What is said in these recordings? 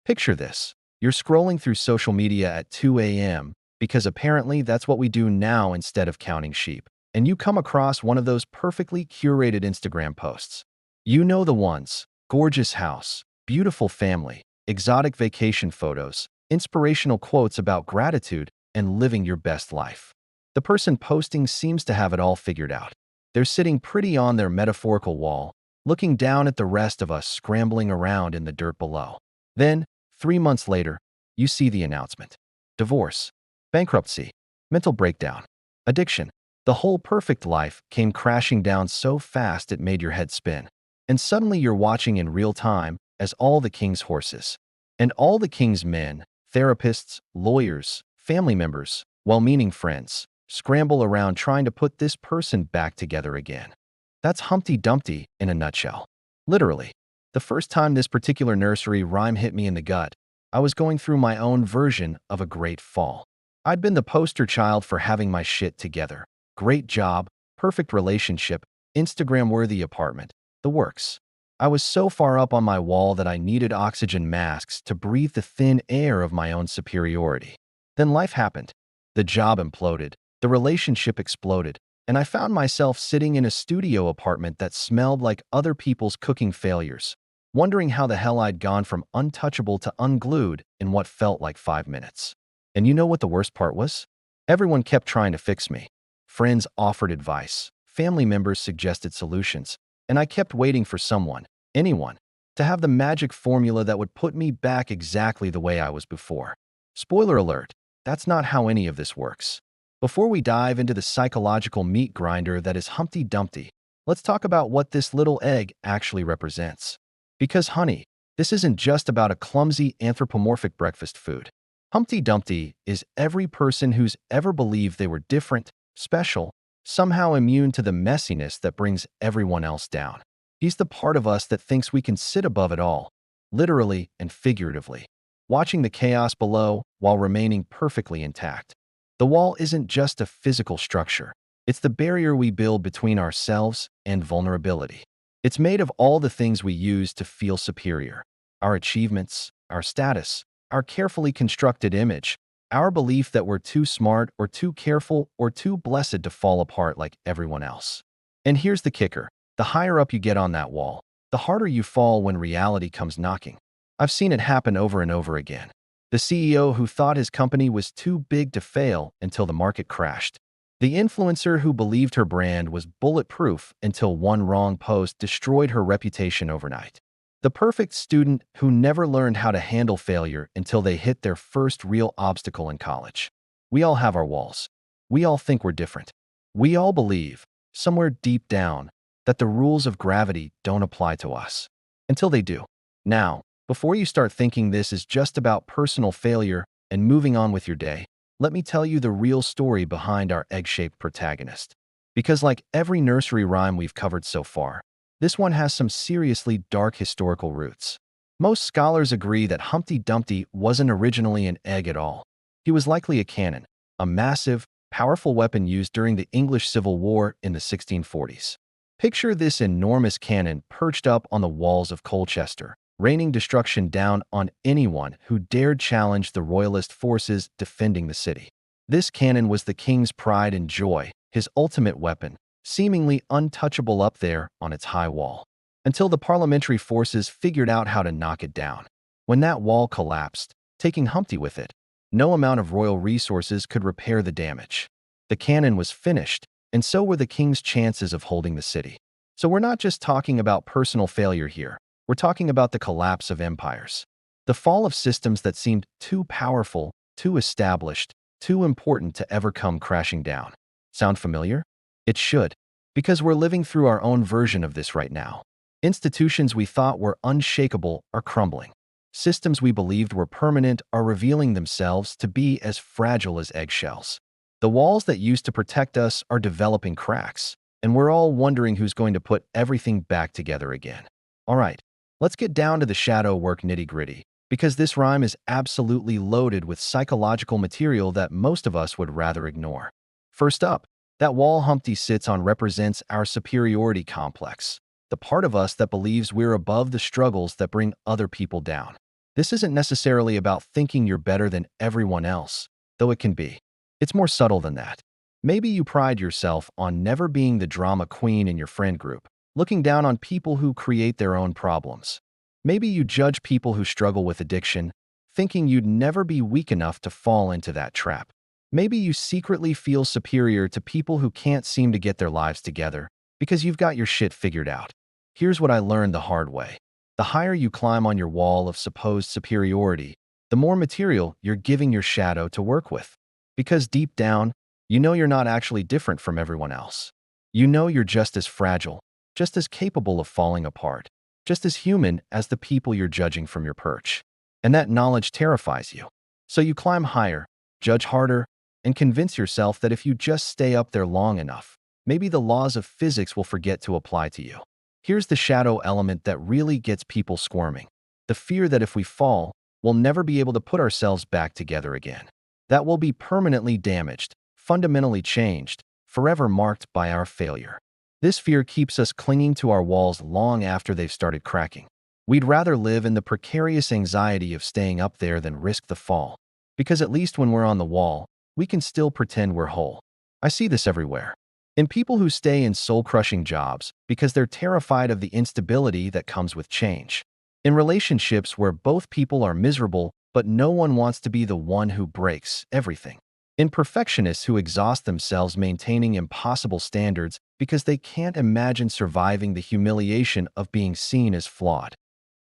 Picture this. You're scrolling through social media at 2 a.m. because apparently that's what we do now instead of counting sheep. And you come across one of those perfectly curated Instagram posts. You know the ones: gorgeous house, beautiful family, exotic vacation photos, inspirational quotes about gratitude, and living your best life. The person posting seems to have it all figured out. They're sitting pretty on their metaphorical wall, looking down at the rest of us scrambling around in the dirt below. Then, 3 months later, you see the announcement. Divorce, bankruptcy, mental breakdown, addiction. The whole perfect life came crashing down so fast it made your head spin. And suddenly you're watching in real time as all the king's horses and all the king's men, therapists, lawyers, family members, well-meaning friends, scramble around trying to put this person back together again. That's Humpty Dumpty in a nutshell. Literally. The first time this particular nursery rhyme hit me in the gut, I was going through my own version of a great fall. I'd been the poster child for having my shit together. Great job, perfect relationship, Instagram-worthy apartment, the works. I was so far up on my wall that I needed oxygen masks to breathe the thin air of my own superiority. Then life happened. The job imploded, the relationship exploded, and I found myself sitting in a studio apartment that smelled like other people's cooking failures, wondering how the hell I'd gone from untouchable to unglued in what felt like 5 minutes. And you know what the worst part was? Everyone kept trying to fix me. Friends offered advice, family members suggested solutions, and I kept waiting for someone, anyone, to have the magic formula that would put me back exactly the way I was before. Spoiler alert, that's not how any of this works. Before we dive into the psychological meat grinder that is Humpty Dumpty, let's talk about what this little egg actually represents. Because, honey, this isn't just about a clumsy anthropomorphic breakfast food. Humpty Dumpty is every person who's ever believed they were different, special, somehow immune to the messiness that brings everyone else down. He's the part of us that thinks we can sit above it all, literally and figuratively, watching the chaos below while remaining perfectly intact. The wall isn't just a physical structure. It's the barrier we build between ourselves and vulnerability. It's made of all the things we use to feel superior: our achievements, our status, our carefully constructed image, our belief that we're too smart or too careful or too blessed to fall apart like everyone else. And here's the kicker. The higher up you get on that wall, the harder you fall when reality comes knocking. I've seen it happen over and over again. The CEO who thought his company was too big to fail until the market crashed. The influencer who believed her brand was bulletproof until one wrong post destroyed her reputation overnight. The perfect student who never learned how to handle failure until they hit their first real obstacle in college. We all have our walls. We all think we're different. We all believe, somewhere deep down, that the rules of gravity don't apply to us. Until they do. Now, before you start thinking this is just about personal failure and moving on with your day, let me tell you the real story behind our egg-shaped protagonist. Because like every nursery rhyme we've covered so far, this one has some seriously dark historical roots. Most scholars agree that Humpty Dumpty wasn't originally an egg at all. He was likely a cannon, a massive, powerful weapon used during the English Civil War in the 1640s. Picture this enormous cannon perched up on the walls of Colchester, raining destruction down on anyone who dared challenge the royalist forces defending the city. This cannon was the king's pride and joy, his ultimate weapon, seemingly untouchable up there on its high wall, until the parliamentary forces figured out how to knock it down. When that wall collapsed, taking Humpty with it, no amount of royal resources could repair the damage. The cannon was finished, and so were the king's chances of holding the city. So we're not just talking about personal failure here. We're talking about the collapse of empires. The fall of systems that seemed too powerful, too established, too important to ever come crashing down. Sound familiar? It should, because we're living through our own version of this right now. Institutions we thought were unshakable are crumbling. Systems we believed were permanent are revealing themselves to be as fragile as eggshells. The walls that used to protect us are developing cracks, and we're all wondering who's going to put everything back together again. All right, let's get down to the shadow work nitty-gritty, because this rhyme is absolutely loaded with psychological material that most of us would rather ignore. First up, that wall Humpty sits on represents our superiority complex, the part of us that believes we're above the struggles that bring other people down. This isn't necessarily about thinking you're better than everyone else, though it can be. It's more subtle than that. Maybe you pride yourself on never being the drama queen in your friend group, looking down on people who create their own problems. Maybe you judge people who struggle with addiction, thinking you'd never be weak enough to fall into that trap. Maybe you secretly feel superior to people who can't seem to get their lives together because you've got your shit figured out. Here's what I learned the hard way. The higher you climb on your wall of supposed superiority, the more material you're giving your shadow to work with. Because deep down, you know you're not actually different from everyone else. You know you're just as fragile, just as capable of falling apart, just as human as the people you're judging from your perch. And that knowledge terrifies you. So you climb higher, judge harder, and convince yourself that if you just stay up there long enough, maybe the laws of physics will forget to apply to you. Here's the shadow element that really gets people squirming. The fear that if we fall, we'll never be able to put ourselves back together again. That we'll be permanently damaged, fundamentally changed, forever marked by our failure. This fear keeps us clinging to our walls long after they've started cracking. We'd rather live in the precarious anxiety of staying up there than risk the fall. Because at least when we're on the wall, we can still pretend we're whole. I see this everywhere. In people who stay in soul-crushing jobs because they're terrified of the instability that comes with change. In relationships where both people are miserable, but no one wants to be the one who breaks everything. In perfectionists who exhaust themselves maintaining impossible standards because they can't imagine surviving the humiliation of being seen as flawed.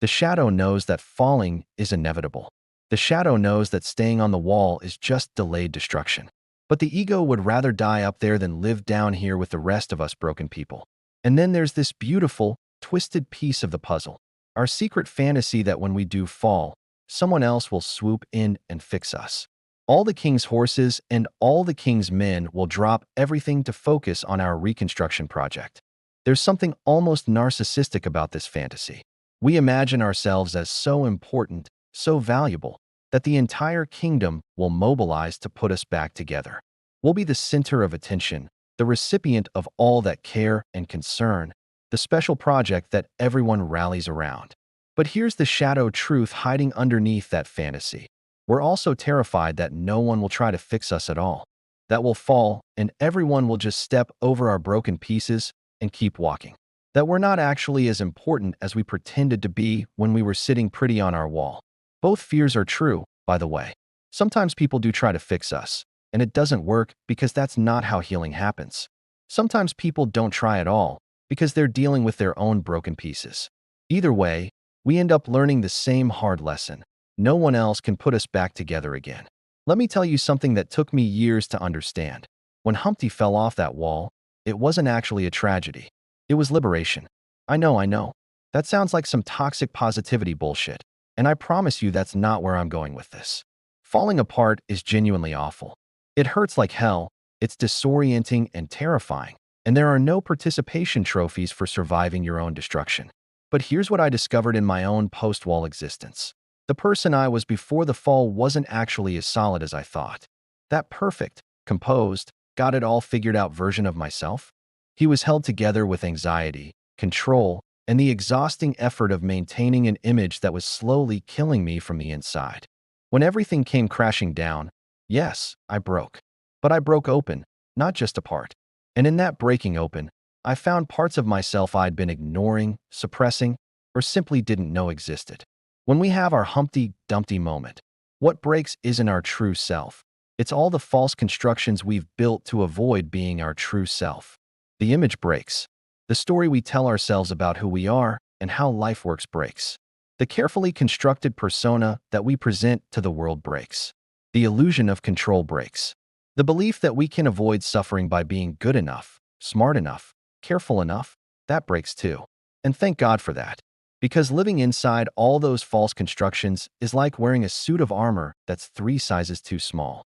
The shadow knows that falling is inevitable. The shadow knows that staying on the wall is just delayed destruction. But the ego would rather die up there than live down here with the rest of us broken people. And then there's this beautiful, twisted piece of the puzzle. Our secret fantasy that when we do fall, someone else will swoop in and fix us. All the king's horses and all the king's men will drop everything to focus on our reconstruction project. There's something almost narcissistic about this fantasy. We imagine ourselves as so important, so valuable, that the entire kingdom will mobilize to put us back together. We'll be the center of attention, the recipient of all that care and concern, the special project that everyone rallies around. But here's the shadow truth hiding underneath that fantasy. We're also terrified that no one will try to fix us at all, that we'll fall and everyone will just step over our broken pieces and keep walking, that we're not actually as important as we pretended to be when we were sitting pretty on our wall. Both fears are true, by the way. Sometimes people do try to fix us, and it doesn't work because that's not how healing happens. Sometimes people don't try at all because they're dealing with their own broken pieces. Either way, we end up learning the same hard lesson. No one else can put us back together again. Let me tell you something that took me years to understand. When Humpty fell off that wall, it wasn't actually a tragedy. It was liberation. I know. That sounds like some toxic positivity bullshit. And I promise you that's not where I'm going with this. Falling apart is genuinely awful. It hurts like hell, it's disorienting and terrifying, and there are no participation trophies for surviving your own destruction. But here's what I discovered in my own post-wall existence. The person I was before the fall wasn't actually as solid as I thought. That perfect, composed, got it all figured out version of myself? He was held together with anxiety, control, and the exhausting effort of maintaining an image that was slowly killing me from the inside. When everything came crashing down, yes, I broke. But I broke open, not just apart. And in that breaking open, I found parts of myself I'd been ignoring, suppressing, or simply didn't know existed. When we have our Humpty Dumpty moment, what breaks isn't our true self. It's all the false constructions we've built to avoid being our true self. The image breaks. The story we tell ourselves about who we are and how life works breaks. The carefully constructed persona that we present to the world breaks. The illusion of control breaks. The belief that we can avoid suffering by being good enough, smart enough, careful enough, that breaks too. And thank God for that. Because living inside all those false constructions is like wearing a suit of armor that's 3 sizes too small.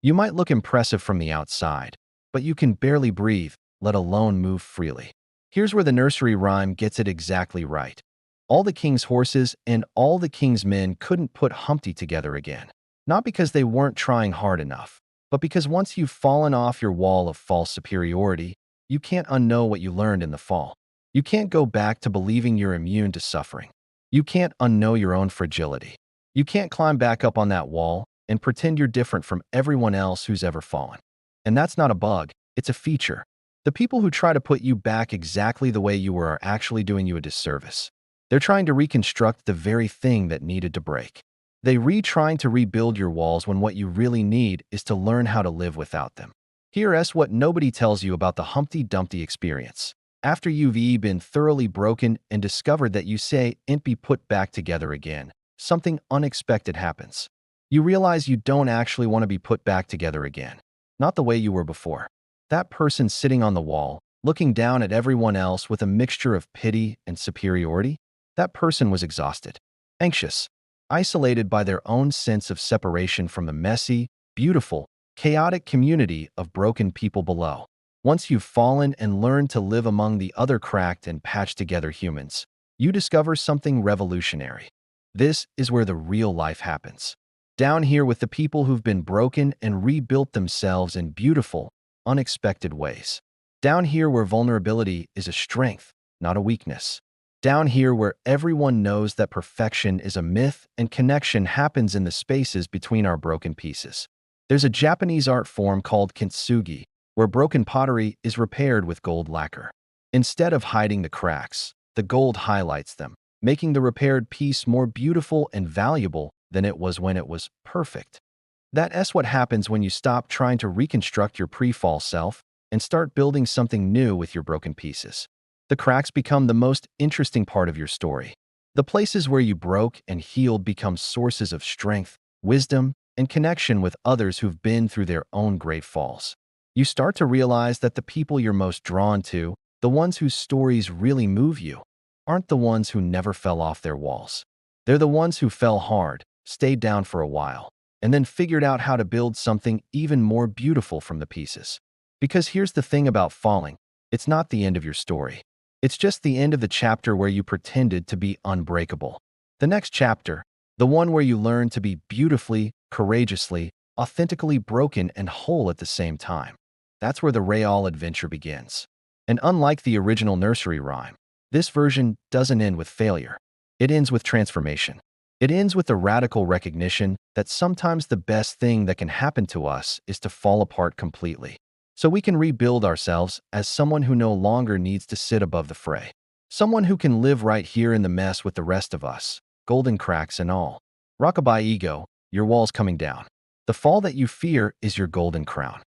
You might look impressive from the outside, but you can barely breathe, let alone move freely. Here's where the nursery rhyme gets it exactly right. All the king's horses and all the king's men couldn't put Humpty together again. Not because they weren't trying hard enough, but because once you've fallen off your wall of false superiority, you can't unknow what you learned in the fall. You can't go back to believing you're immune to suffering. You can't unknow your own fragility. You can't climb back up on that wall and pretend you're different from everyone else who's ever fallen. And that's not a bug, it's a feature. The people who try to put you back exactly the way you were are actually doing you a disservice. They're trying to reconstruct the very thing that needed to break. Trying to rebuild your walls when what you really need is to learn how to live without them. Here's what nobody tells you about the Humpty Dumpty experience. After you've been thoroughly broken and discovered that you say "ain't be put back together again," something unexpected happens. You realize you don't actually want to be put back together again. Not the way you were before. That person sitting on the wall, looking down at everyone else with a mixture of pity and superiority, that person was exhausted, anxious, isolated by their own sense of separation from the messy, beautiful, chaotic community of broken people below. Once you've fallen and learned to live among the other cracked and patched together humans, you discover something revolutionary. This is where the real life happens. Down here with the people who've been broken and rebuilt themselves in beautiful, unexpected ways. Down here where vulnerability is a strength, not a weakness. Down here where everyone knows that perfection is a myth and connection happens in the spaces between our broken pieces. There's a Japanese art form called Kintsugi, where broken pottery is repaired with gold lacquer. Instead of hiding the cracks, the gold highlights them, making the repaired piece more beautiful and valuable than it was when it was perfect. That's what happens when you stop trying to reconstruct your pre-fall self and start building something new with your broken pieces. The cracks become the most interesting part of your story. The places where you broke and healed become sources of strength, wisdom, and connection with others who've been through their own great falls. You start to realize that the people you're most drawn to, the ones whose stories really move you, aren't the ones who never fell off their walls. They're the ones who fell hard, stayed down for a while, and then figured out how to build something even more beautiful from the pieces. Because here's the thing about falling, it's not the end of your story. It's just the end of the chapter where you pretended to be unbreakable. The next chapter, the one where you learn to be beautifully, courageously, authentically broken and whole at the same time. That's where the real adventure begins. And unlike the original Nursery rhyme, this version doesn't end with failure. It ends with transformation. It ends with the radical recognition that sometimes the best thing that can happen to us is to fall apart completely, so we can rebuild ourselves as someone who no longer needs to sit above the fray. Someone who can live right here in the mess with the rest of us, golden cracks and all. Rockabye ego, your wall's coming down. The fall that you fear is your golden crown.